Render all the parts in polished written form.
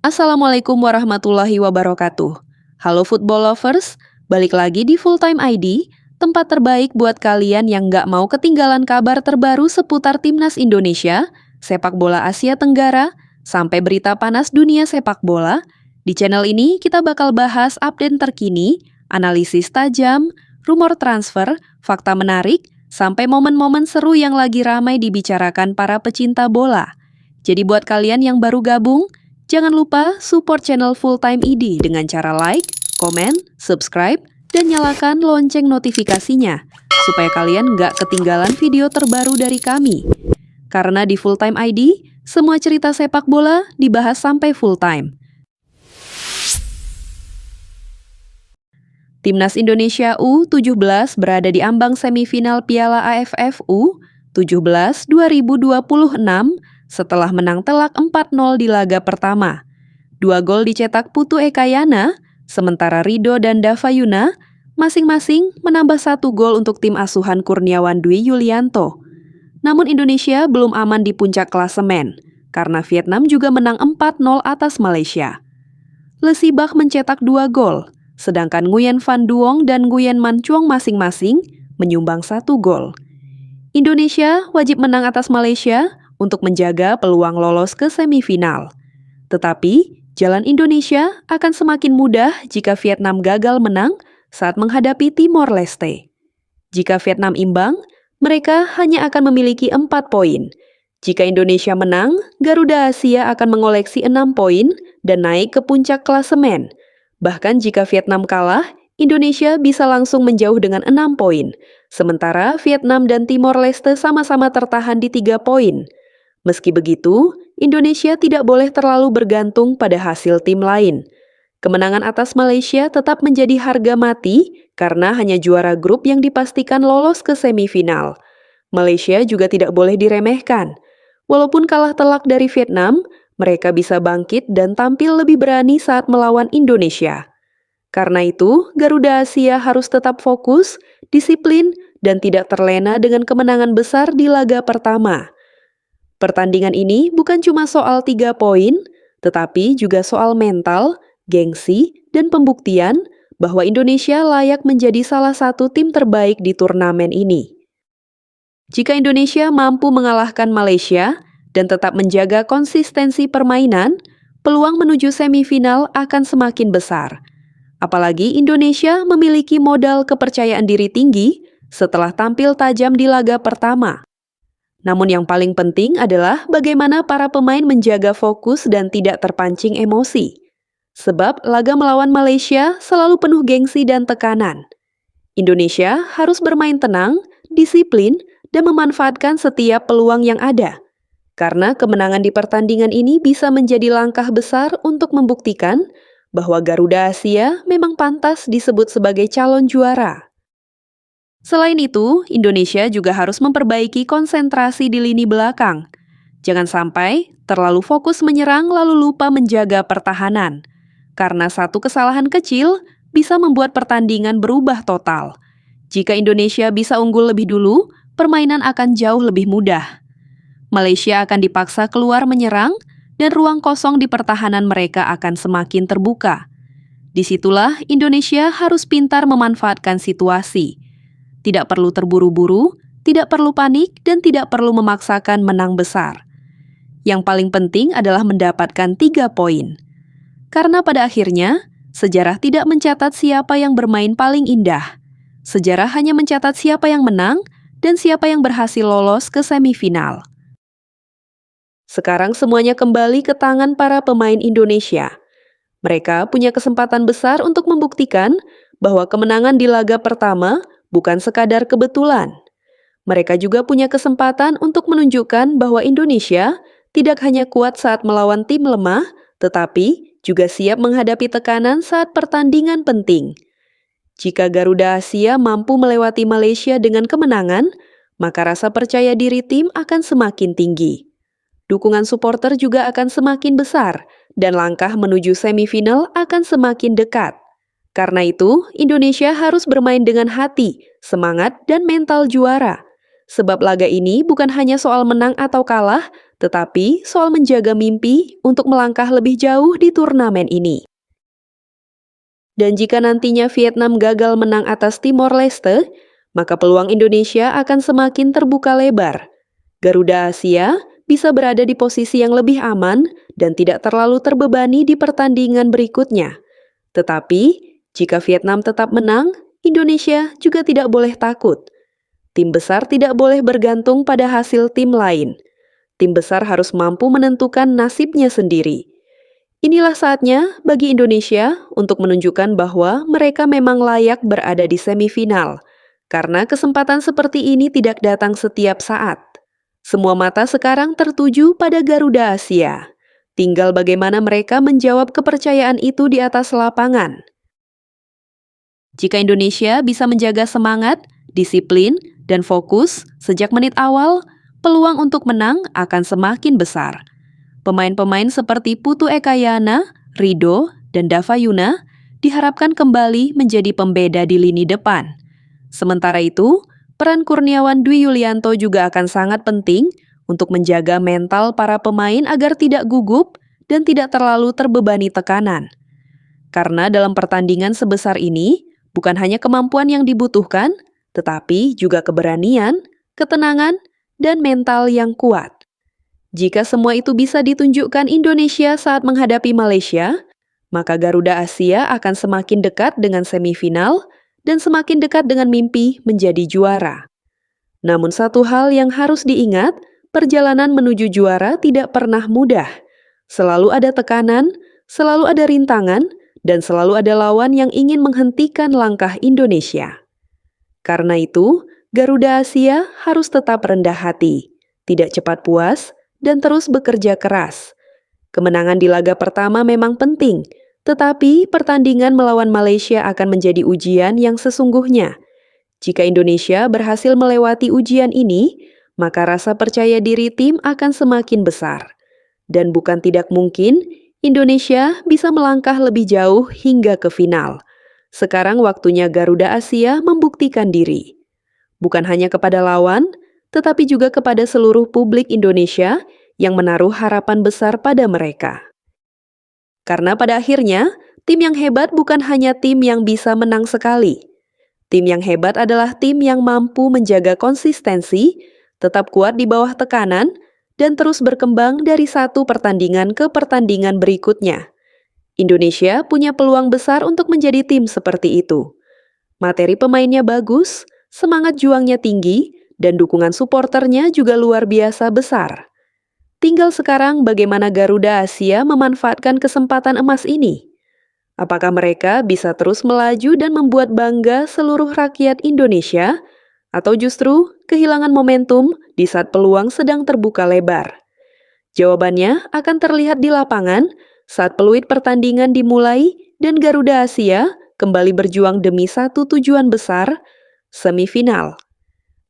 Assalamualaikum warahmatullahi wabarakatuh. Halo football lovers, balik lagi di Full Time ID, tempat terbaik buat kalian yang nggak mau ketinggalan kabar terbaru seputar Timnas Indonesia, sepak bola Asia Tenggara, sampai berita panas dunia sepak bola. Di channel ini kita bakal bahas update terkini, analisis tajam, rumor transfer, fakta menarik, sampai momen-momen seru yang lagi ramai dibicarakan para pecinta bola. Jadi buat kalian yang baru gabung, jangan lupa support channel Full Time ID dengan cara like, komen, subscribe, dan nyalakan lonceng notifikasinya, supaya kalian nggak ketinggalan video terbaru dari kami. Karena di Full Time ID, semua cerita sepak bola dibahas sampai full time. Timnas Indonesia U17 berada di ambang semifinal Piala AFF U17 2026 setelah menang telak 4-0 di laga pertama. 2 gol dicetak Putu Ekayana, sementara Rido dan Davayuna masing-masing menambah 1 gol untuk tim asuhan Kurniawan Dwi Yulianto. Namun Indonesia belum aman di puncak klasemen, karena Vietnam juga menang 4-0 atas Malaysia. Lesibach mencetak 2 gol, sedangkan Nguyen Van Duong dan Nguyen Man Chuong masing-masing menyumbang 1 gol. Indonesia wajib menang atas Malaysia untuk menjaga peluang lolos ke semifinal. Tetapi, jalan Indonesia akan semakin mudah jika Vietnam gagal menang saat menghadapi Timor Leste. Jika Vietnam imbang, mereka hanya akan memiliki 4 poin. Jika Indonesia menang, Garuda Asia akan mengoleksi 6 poin dan naik ke puncak klasemen. Bahkan jika Vietnam kalah, Indonesia bisa langsung menjauh dengan 6 poin. Sementara Vietnam dan Timor Leste sama-sama tertahan di 3 poin. Meski begitu, Indonesia tidak boleh terlalu bergantung pada hasil tim lain. Kemenangan atas Malaysia tetap menjadi harga mati karena hanya juara grup yang dipastikan lolos ke semifinal. Malaysia juga tidak boleh diremehkan. Walaupun kalah telak dari Vietnam, mereka bisa bangkit dan tampil lebih berani saat melawan Indonesia. Karena itu, Garuda Asia harus tetap fokus, disiplin, dan tidak terlena dengan kemenangan besar di laga pertama. Pertandingan ini bukan cuma soal 3 poin, tetapi juga soal mental, gengsi, dan pembuktian bahwa Indonesia layak menjadi salah satu tim terbaik di turnamen ini. Jika Indonesia mampu mengalahkan Malaysia dan tetap menjaga konsistensi permainan, peluang menuju semifinal akan semakin besar. Apalagi Indonesia memiliki modal kepercayaan diri tinggi setelah tampil tajam di laga pertama. Namun yang paling penting adalah bagaimana para pemain menjaga fokus dan tidak terpancing emosi. Sebab laga melawan Malaysia selalu penuh gengsi dan tekanan. Indonesia harus bermain tenang, disiplin, dan memanfaatkan setiap peluang yang ada. Karena kemenangan di pertandingan ini bisa menjadi langkah besar untuk membuktikan bahwa Garuda Asia memang pantas disebut sebagai calon juara. Selain itu, Indonesia juga harus memperbaiki konsentrasi di lini belakang. Jangan sampai terlalu fokus menyerang lalu lupa menjaga pertahanan. Karena satu kesalahan kecil bisa membuat pertandingan berubah total. Jika Indonesia bisa unggul lebih dulu, permainan akan jauh lebih mudah. Malaysia akan dipaksa keluar menyerang dan ruang kosong di pertahanan mereka akan semakin terbuka. Disitulah Indonesia harus pintar memanfaatkan situasi. Tidak perlu terburu-buru, tidak perlu panik, dan tidak perlu memaksakan menang besar. Yang paling penting adalah mendapatkan 3 poin. Karena pada akhirnya, sejarah tidak mencatat siapa yang bermain paling indah. Sejarah hanya mencatat siapa yang menang dan siapa yang berhasil lolos ke semifinal. Sekarang semuanya kembali ke tangan para pemain Indonesia. Mereka punya kesempatan besar untuk membuktikan bahwa kemenangan di laga pertama bukan sekadar kebetulan. Mereka juga punya kesempatan untuk menunjukkan bahwa Indonesia tidak hanya kuat saat melawan tim lemah, tetapi juga siap menghadapi tekanan saat pertandingan penting. Jika Garuda Asia mampu melewati Malaysia dengan kemenangan, maka rasa percaya diri tim akan semakin tinggi. Dukungan supporter juga akan semakin besar, dan langkah menuju semifinal akan semakin dekat. Karena itu, Indonesia harus bermain dengan hati, semangat, dan mental juara. sebab laga ini bukan hanya soal menang atau kalah, tetapi soal menjaga mimpi untuk melangkah lebih jauh di turnamen ini. Dan jika nantinya Vietnam gagal menang atas Timor Leste, maka peluang Indonesia akan semakin terbuka lebar. Garuda Asia bisa berada di posisi yang lebih aman dan tidak terlalu terbebani di pertandingan berikutnya. Tetapi, jika Vietnam tetap menang, Indonesia juga tidak boleh takut. Tim besar tidak boleh bergantung pada hasil tim lain. Tim besar harus mampu menentukan nasibnya sendiri. Inilah saatnya bagi Indonesia untuk menunjukkan bahwa mereka memang layak berada di semifinal, karena kesempatan seperti ini tidak datang setiap saat. Semua mata sekarang tertuju pada Garuda Asia. Tinggal bagaimana mereka menjawab kepercayaan itu di atas lapangan. Jika Indonesia bisa menjaga semangat, disiplin, dan fokus sejak menit awal, peluang untuk menang akan semakin besar. Pemain-pemain seperti Putu Ekayana, Rido, dan Dava Yuna diharapkan kembali menjadi pembeda di lini depan. Sementara itu, peran Kurniawan Dwi Yulianto juga akan sangat penting untuk menjaga mental para pemain agar tidak gugup dan tidak terlalu terbebani tekanan. Karena dalam pertandingan sebesar ini, bukan hanya kemampuan yang dibutuhkan, tetapi juga keberanian, ketenangan, dan mental yang kuat. Jika semua itu bisa ditunjukkan Indonesia saat menghadapi Malaysia, maka Garuda Asia akan semakin dekat dengan semifinal dan semakin dekat dengan mimpi menjadi juara. Namun satu hal yang harus diingat, perjalanan menuju juara tidak pernah mudah. Selalu ada tekanan, selalu ada rintangan, dan selalu ada lawan yang ingin menghentikan langkah Indonesia. Karena itu, Garuda Asia harus tetap rendah hati, tidak cepat puas, dan terus bekerja keras. Kemenangan di laga pertama memang penting, tetapi pertandingan melawan Malaysia akan menjadi ujian yang sesungguhnya. Jika Indonesia berhasil melewati ujian ini, maka rasa percaya diri tim akan semakin besar. Dan bukan tidak mungkin, Indonesia bisa melangkah lebih jauh hingga ke final. Sekarang waktunya Garuda Asia membuktikan diri. Bukan hanya kepada lawan, tetapi juga kepada seluruh publik Indonesia yang menaruh harapan besar pada mereka. Karena pada akhirnya, tim yang hebat bukan hanya tim yang bisa menang sekali. Tim yang hebat adalah tim yang mampu menjaga konsistensi, tetap kuat di bawah tekanan, dan terus berkembang dari satu pertandingan ke pertandingan berikutnya. Indonesia punya peluang besar untuk menjadi tim seperti itu. Materi pemainnya bagus, semangat juangnya tinggi, dan dukungan suporternya juga luar biasa besar. Tinggal sekarang bagaimana Garuda Asia memanfaatkan kesempatan emas ini. Apakah mereka bisa terus melaju dan membuat bangga seluruh rakyat Indonesia, atau justru kehilangan momentum di saat peluang sedang terbuka lebar? Jawabannya akan terlihat di lapangan saat peluit pertandingan dimulai dan Garuda Asia kembali berjuang demi satu tujuan besar, semifinal.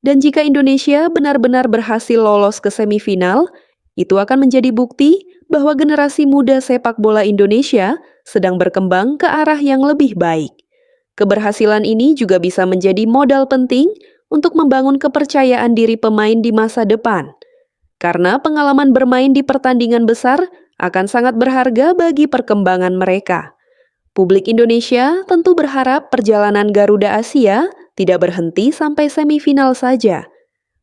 Dan jika Indonesia benar-benar berhasil lolos ke semifinal, itu akan menjadi bukti bahwa generasi muda sepak bola Indonesia sedang berkembang ke arah yang lebih baik. Keberhasilan ini juga bisa menjadi modal penting untuk membangun kepercayaan diri pemain di masa depan. Karena pengalaman bermain di pertandingan besar akan sangat berharga bagi perkembangan mereka. Publik Indonesia tentu berharap perjalanan Garuda Asia tidak berhenti sampai semifinal saja.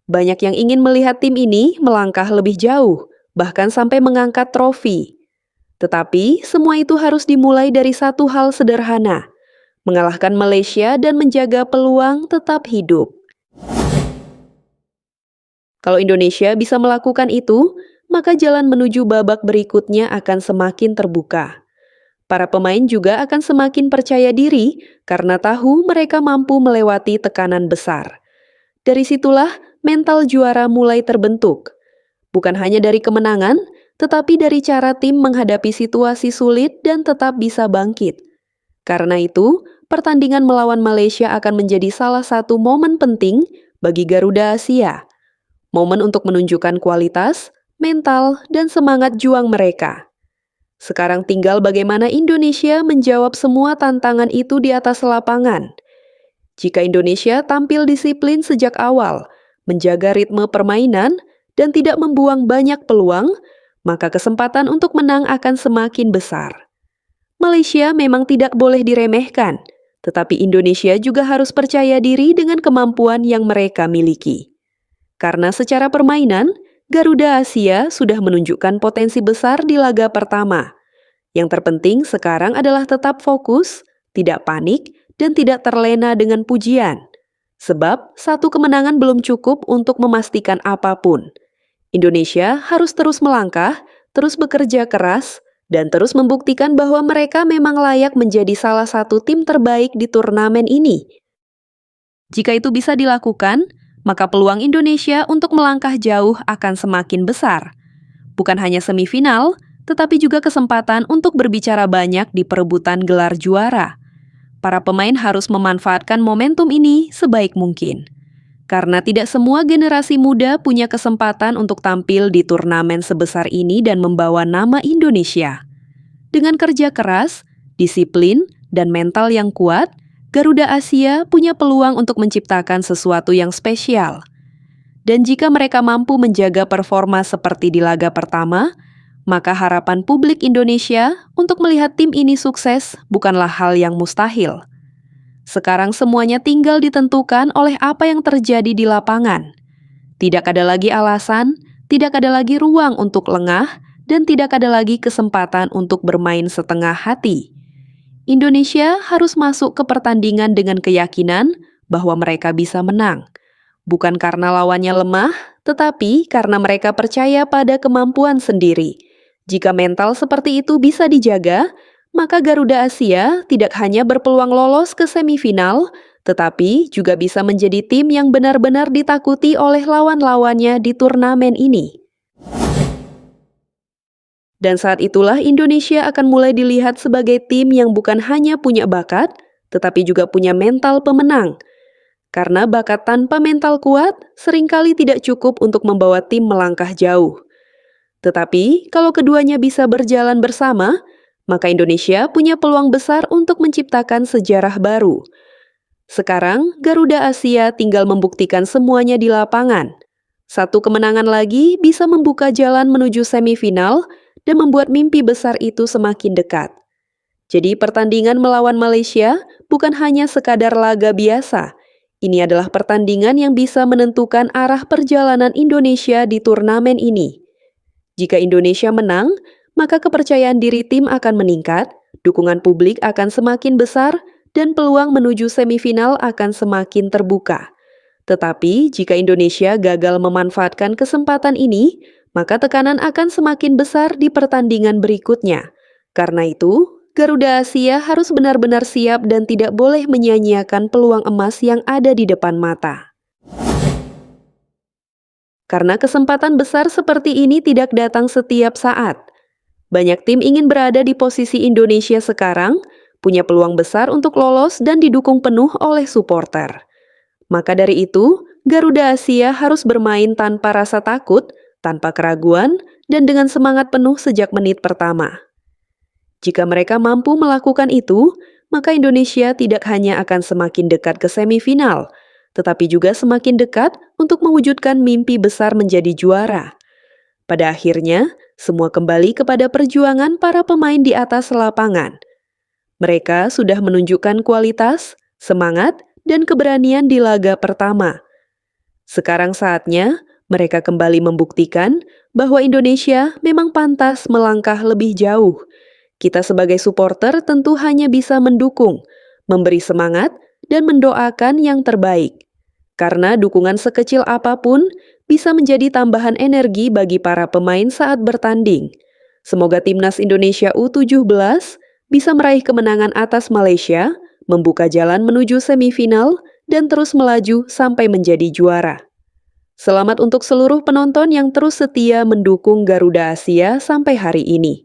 Banyak yang ingin melihat tim ini melangkah lebih jauh, bahkan sampai mengangkat trofi. Tetapi semua itu harus dimulai dari satu hal sederhana, mengalahkan Malaysia dan menjaga peluang tetap hidup. Kalau Indonesia bisa melakukan itu, maka jalan menuju babak berikutnya akan semakin terbuka. Para pemain juga akan semakin percaya diri karena tahu mereka mampu melewati tekanan besar. Dari situlah mental juara mulai terbentuk. Bukan hanya dari kemenangan, tetapi dari cara tim menghadapi situasi sulit dan tetap bisa bangkit. Karena itu, pertandingan melawan Malaysia akan menjadi salah satu momen penting bagi Garuda Asia. Momen untuk menunjukkan kualitas, mental, dan semangat juang mereka. Sekarang tinggal bagaimana Indonesia menjawab semua tantangan itu di atas lapangan. Jika Indonesia tampil disiplin sejak awal, menjaga ritme permainan, dan tidak membuang banyak peluang, maka kesempatan untuk menang akan semakin besar. Malaysia memang tidak boleh diremehkan, tetapi Indonesia juga harus percaya diri dengan kemampuan yang mereka miliki. Karena secara permainan, Garuda Asia sudah menunjukkan potensi besar di laga pertama. Yang terpenting sekarang adalah tetap fokus, tidak panik, dan tidak terlena dengan pujian. Sebab satu kemenangan belum cukup untuk memastikan apapun. Indonesia harus terus melangkah, terus bekerja keras, dan terus membuktikan bahwa mereka memang layak menjadi salah satu tim terbaik di turnamen ini. Jika itu bisa dilakukan, maka peluang Indonesia untuk melangkah jauh akan semakin besar. Bukan hanya semifinal, tetapi juga kesempatan untuk berbicara banyak di perebutan gelar juara. Para pemain harus memanfaatkan momentum ini sebaik mungkin. Karena tidak semua generasi muda punya kesempatan untuk tampil di turnamen sebesar ini dan membawa nama Indonesia. Dengan kerja keras, disiplin, dan mental yang kuat, Garuda Asia punya peluang untuk menciptakan sesuatu yang spesial. Dan jika mereka mampu menjaga performa seperti di laga pertama, maka harapan publik Indonesia untuk melihat tim ini sukses bukanlah hal yang mustahil. Sekarang semuanya tinggal ditentukan oleh apa yang terjadi di lapangan. Tidak ada lagi alasan, tidak ada lagi ruang untuk lengah, dan tidak ada lagi kesempatan untuk bermain setengah hati. Indonesia harus masuk ke pertandingan dengan keyakinan bahwa mereka bisa menang. Bukan karena lawannya lemah, tetapi karena mereka percaya pada kemampuan sendiri. Jika mental seperti itu bisa dijaga, maka Garuda Asia tidak hanya berpeluang lolos ke semifinal, tetapi juga bisa menjadi tim yang benar-benar ditakuti oleh lawan-lawannya di turnamen ini. Dan saat itulah Indonesia akan mulai dilihat sebagai tim yang bukan hanya punya bakat, tetapi juga punya mental pemenang. Karena bakat tanpa mental kuat seringkali tidak cukup untuk membawa tim melangkah jauh. Tetapi kalau keduanya bisa berjalan bersama, maka Indonesia punya peluang besar untuk menciptakan sejarah baru. Sekarang, Garuda Asia tinggal membuktikan semuanya di lapangan. Satu kemenangan lagi bisa membuka jalan menuju semifinal dan membuat mimpi besar itu semakin dekat. Jadi pertandingan melawan Malaysia bukan hanya sekadar laga biasa. Ini adalah pertandingan yang bisa menentukan arah perjalanan Indonesia di turnamen ini. Jika Indonesia menang, maka kepercayaan diri tim akan meningkat, dukungan publik akan semakin besar, dan peluang menuju semifinal akan semakin terbuka. Tetapi, jika Indonesia gagal memanfaatkan kesempatan ini, maka tekanan akan semakin besar di pertandingan berikutnya. Karena itu, Garuda Asia harus benar-benar siap dan tidak boleh menyia-nyiakan peluang emas yang ada di depan mata. Karena kesempatan besar seperti ini tidak datang setiap saat. Banyak tim ingin berada di posisi Indonesia sekarang, punya peluang besar untuk lolos dan didukung penuh oleh supporter. Maka dari itu, Garuda Asia harus bermain tanpa rasa takut, tanpa keraguan, dan dengan semangat penuh sejak menit pertama. Jika mereka mampu melakukan itu, maka Indonesia tidak hanya akan semakin dekat ke semifinal, tetapi juga semakin dekat untuk mewujudkan mimpi besar menjadi juara. Pada akhirnya, semua kembali kepada perjuangan para pemain di atas lapangan. Mereka sudah menunjukkan kualitas, semangat, dan keberanian di laga pertama. Sekarang saatnya mereka kembali membuktikan bahwa Indonesia memang pantas melangkah lebih jauh. Kita sebagai supporter tentu hanya bisa mendukung, memberi semangat, dan mendoakan yang terbaik. Karena dukungan sekecil apapun bisa menjadi tambahan energi bagi para pemain saat bertanding. Semoga Timnas Indonesia U17 bisa meraih kemenangan atas Malaysia, membuka jalan menuju semifinal, dan terus melaju sampai menjadi juara. Selamat untuk seluruh penonton yang terus setia mendukung Garuda Asia sampai hari ini.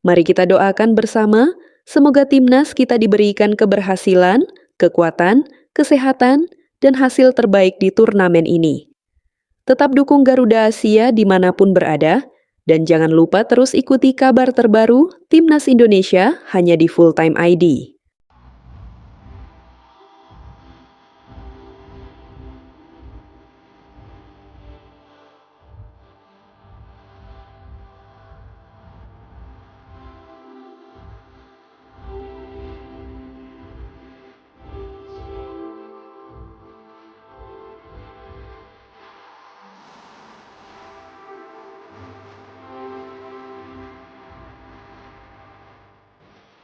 Mari kita doakan bersama, semoga Timnas kita diberikan keberhasilan, kekuatan, kesehatan, dan hasil terbaik di turnamen ini. Tetap dukung Garuda Asia dimanapun berada, dan jangan lupa terus ikuti kabar terbaru Timnas Indonesia hanya di Fulltime ID.